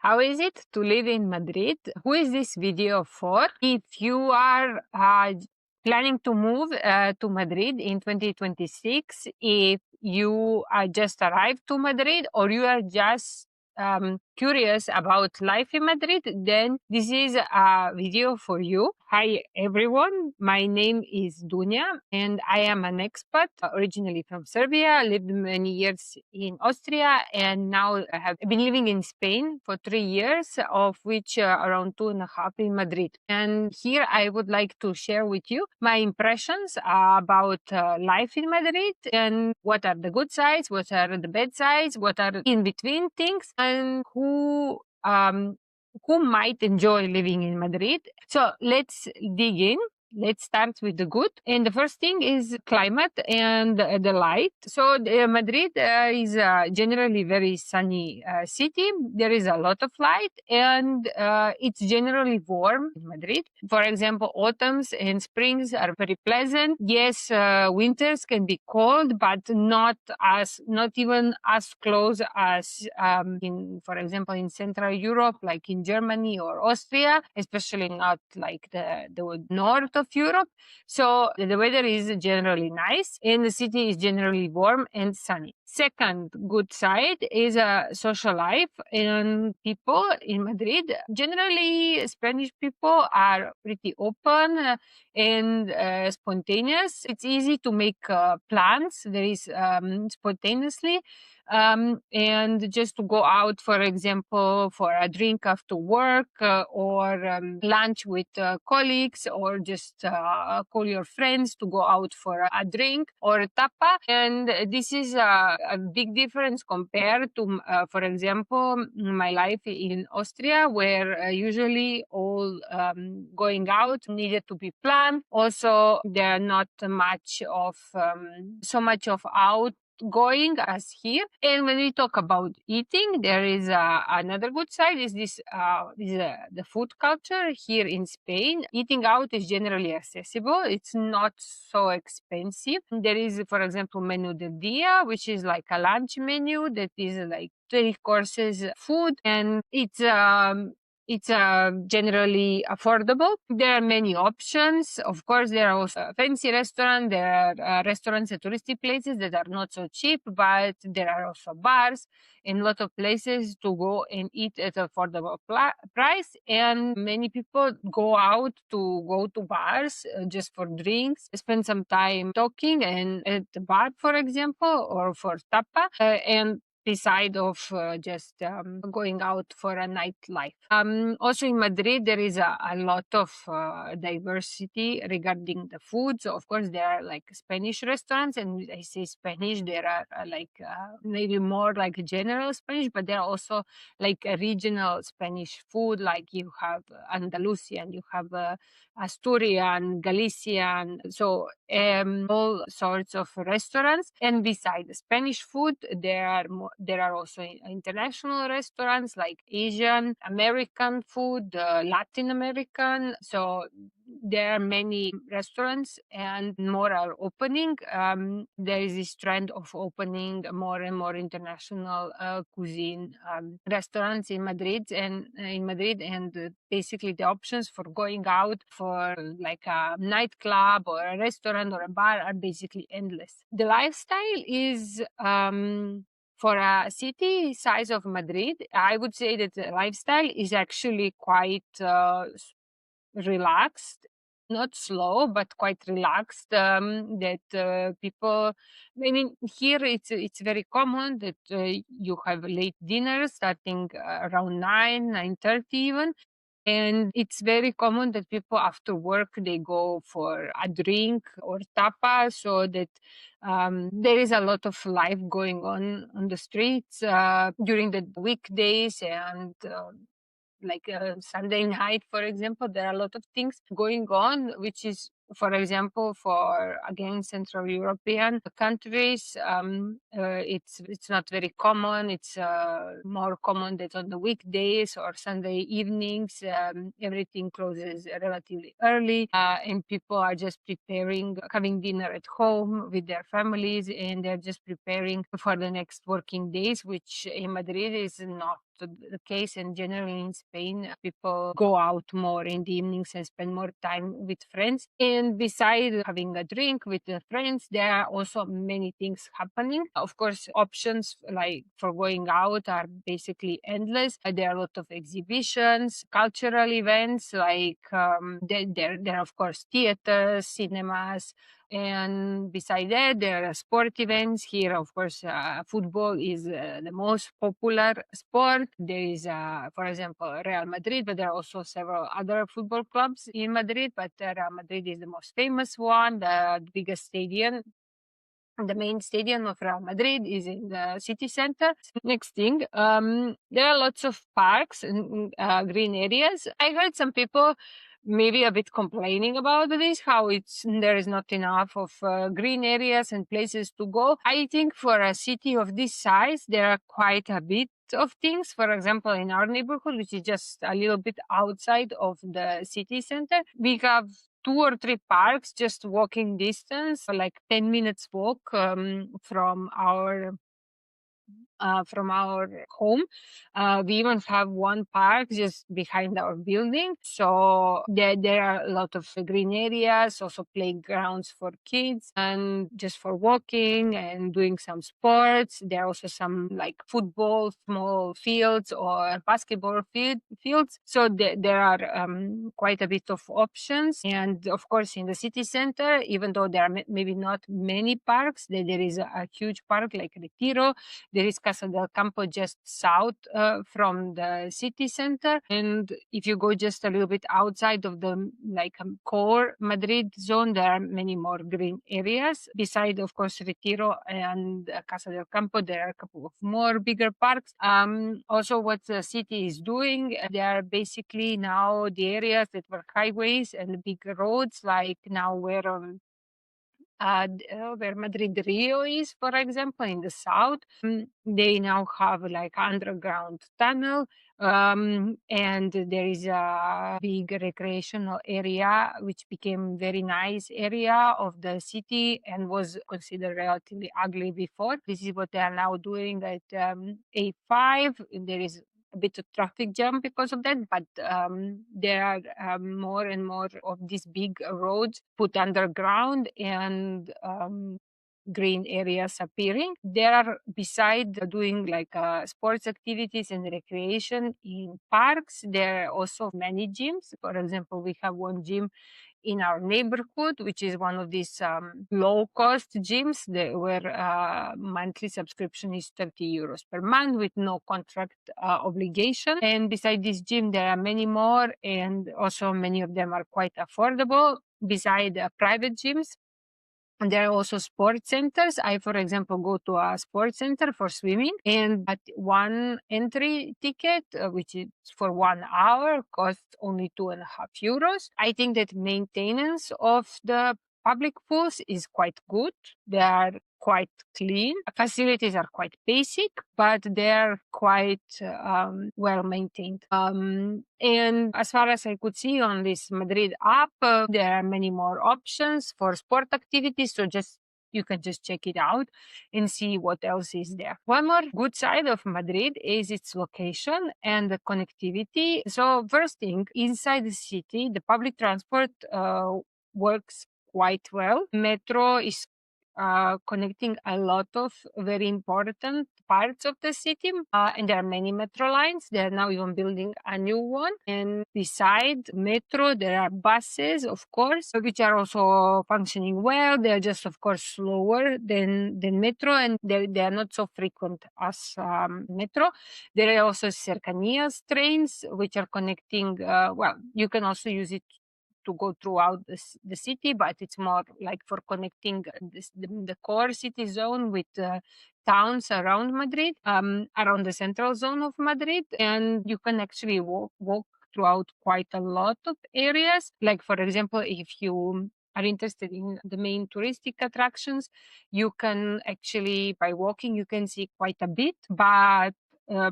How is it to live in Madrid? Who is this video for? If you are planning to move to Madrid in 2026, if you just arrived to Madrid or you are just curious about life in Madrid, then this is a video for you. Hi everyone, my name is Dunya and I am an expat originally from Serbia, lived many years in Austria, and now I have been living in Spain for 3 years, of which around 2.5 in Madrid. And here I would like to share with you my impressions about life in Madrid and what are the good sides, what are the bad sides, what are in between things, and who might enjoy living in Madrid. So let's dig in. Let's start with the good. And the first thing is climate and the light. So Madrid is generally very sunny city. There is a lot of light and it's generally warm in Madrid. For example, autumns and springs are very pleasant. Yes, winters can be cold, but not even as close as for example, in Central Europe, like in Germany or Austria, especially not like the north of Europe. So the weather is generally nice and the city is generally warm and sunny. Second good side is a social life, and people in Madrid, generally Spanish people, are pretty open and spontaneous. It's easy to make plans very spontaneously. And just to go out, for example, for a drink after work or lunch with colleagues, or just call your friends to go out for a drink or a tapa. And this is a big difference compared to, for example, my life in Austria, where usually all going out needed to be planned. Also, there are not much of so much of outgoing as here. And when we talk about eating, there is another good side is the food culture here in Spain. Eating out is generally accessible. It's not so expensive. There is, for example, menu del dia, which is like a lunch menu that is like 3 courses food, and it's generally affordable. There are many options. Of course, there are also fancy restaurants. There are restaurants at touristy places that are not so cheap, but there are also bars and a lot of places to go and eat at affordable price. And many people go out to go to bars just for drinks, spend some time talking and at the bar, for example, or for tapa, and beside of just going out for a nightlife. Also in Madrid, there is a lot of diversity regarding the food. So of course there are like Spanish restaurants, and I say Spanish, there are maybe more like general Spanish, but there are also like a regional Spanish food, like you have Andalusian, you have Asturian, Galician, so all sorts of restaurants. And besides the Spanish food, there are also international restaurants like Asian, American food, Latin American. So there are many restaurants and more are opening. There is this trend of opening more and more international cuisine restaurants in Madrid, and basically the options for going out for like a nightclub or a restaurant or a bar are basically endless. The lifestyle is for a city size of Madrid, I would say that the lifestyle is actually quite relaxed, not slow, but quite relaxed. That people, I mean, here it's very common that you have late dinner starting around 9:30 even. And it's very common that people after work, they go for a drink or tapa, so that there is a lot of life going on the streets during the weekdays. And like Sunday night, for example, there are a lot of things going on, which is, for example, for again Central European countries, it's not very common. It's more common that on the weekdays or Sunday evenings, everything closes relatively early, and people are just preparing, having dinner at home with their families, and they're just preparing for the next working days, which in Madrid is not the case. And generally in Spain, people go out more in the evenings and spend more time with friends. And besides having a drink with the friends, there are also many things happening. Of course, options like for going out are basically endless. There are a lot of exhibitions, cultural events, like there are of course theaters, cinemas, and beside that, there are sport events. Here, of course, football is the most popular sport. There is, for example, Real Madrid, but there are also several other football clubs in Madrid. But Real Madrid is the most famous one, the biggest stadium. The main stadium of Real Madrid is in the city center. Next thing, there are lots of parks and green areas. I heard some people maybe a bit complaining about this, how there is not enough of green areas and places to go. I think for a city of this size, there are quite a bit of things. For example, in our neighborhood, which is just a little bit outside of the city center, we have 2 or 3 parks just walking distance, like 10 minutes walk from our home. We even have one park just behind our building. So there are a lot of green areas, also playgrounds for kids and just for walking and doing some sports. There are also some like football, small fields or basketball fields. So there are quite a bit of options. And of course, in the city center, even though there are maybe not many parks, there is a huge park like Retiro. There is Casa del Campo just south from the city center. And if you go just a little bit outside of the core Madrid zone, there are many more green areas. Beside, of course, Retiro and Casa del Campo, there are a couple of more bigger parks. Also, what the city is doing, they are basically now the areas that were highways and big roads, like now where Madrid Rio is, for example, in the south. They now have like underground tunnel, and there is a big recreational area which became very nice area of the city and was considered relatively ugly before. This is what they are now doing at A5. There is a bit of traffic jam because of that, but there are more and more of these big roads put underground and green areas appearing. There are, beside doing like sports activities and recreation in parks, there are also many gyms. For example, we have one gym in our neighborhood, which is one of these low-cost gyms where monthly subscription is 30 euros per month with no contract obligation. And beside this gym, there are many more, and also many of them are quite affordable. Beside private gyms, and there are also sports centers. I, for example, go to a sports center for swimming, and at one entry ticket, which is for 1 hour, costs only 2.5 euros. I think that maintenance of the public pools is quite good. They are quite clean. Facilities are quite basic, but they're quite well maintained. And as far as I could see on this Madrid app, there are many more options for sport activities. So you can just check it out and see what else is there. One more good side of Madrid is its location and the connectivity. So first thing, inside the city, the public transport works quite well. Metro is connecting a lot of very important parts of the city, and there are many metro lines. They are now even building a new one. And beside metro, there are buses, of course, which are also functioning well. They are just, of course, slower than metro, and they are not so frequent as metro. There are also cercanías trains, which are connecting. You can also use it to go throughout the city, but it's more like for connecting the core city zone with towns around Madrid, around the central zone of Madrid. And you can actually walk throughout quite a lot of areas. Like, for example, if you are interested in the main touristic attractions, you can actually, by walking, you can see quite a bit, but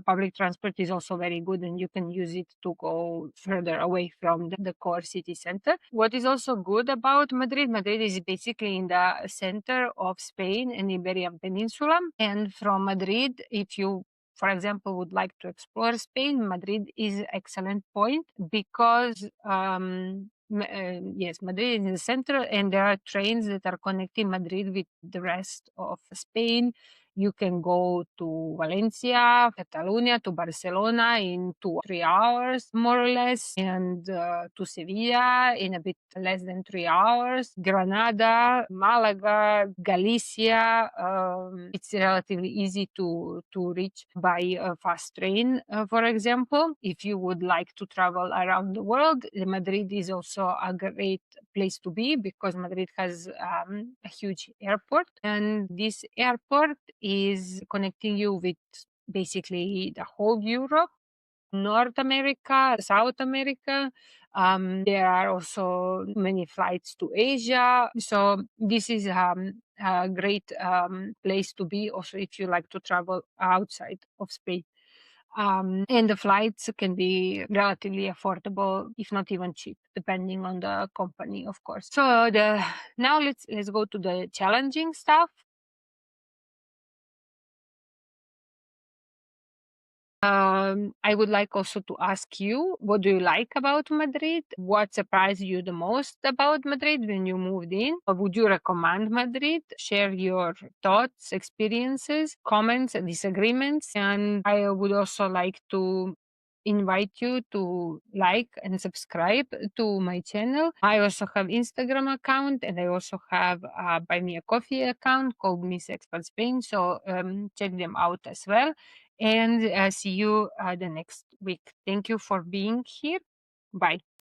public transport is also very good, and you can use it to go further away from the core city center. What is also good about Madrid is basically in the center of Spain and Iberian Peninsula. And from Madrid, if you for example, would like to explore Spain, Madrid is excellent point because yes, Madrid is in the center, and there are trains that are connecting Madrid with the rest of Spain. You can go to Valencia, Catalonia, to Barcelona in 2 3 hours, more or less, and to Sevilla in a bit less than 3 hours. Granada, Malaga, Galicia. It's relatively easy to reach by a fast train, for example. If you would like to travel around the world, Madrid is also a great place to be because Madrid has a huge airport, and this airport is connecting you with basically the whole Europe, North America, South America. There are also many flights to Asia. So this is a great place to be also if you like to travel outside of Spain. And the flights can be relatively affordable, if not even cheap, depending on the company, of course. So now let's go to the challenging stuff. I would like also to ask you, what do you like about Madrid? What surprised you the most about Madrid when you moved in? Or would you recommend Madrid? Share your thoughts, experiences, comments, and disagreements. And I would also like to invite you to like and subscribe to my channel. I also have Instagram account, and I also have a Buy Me a Coffee account called Miss Expat Spain. So check them out as well, and see you the next week. Thank you for being here. Bye.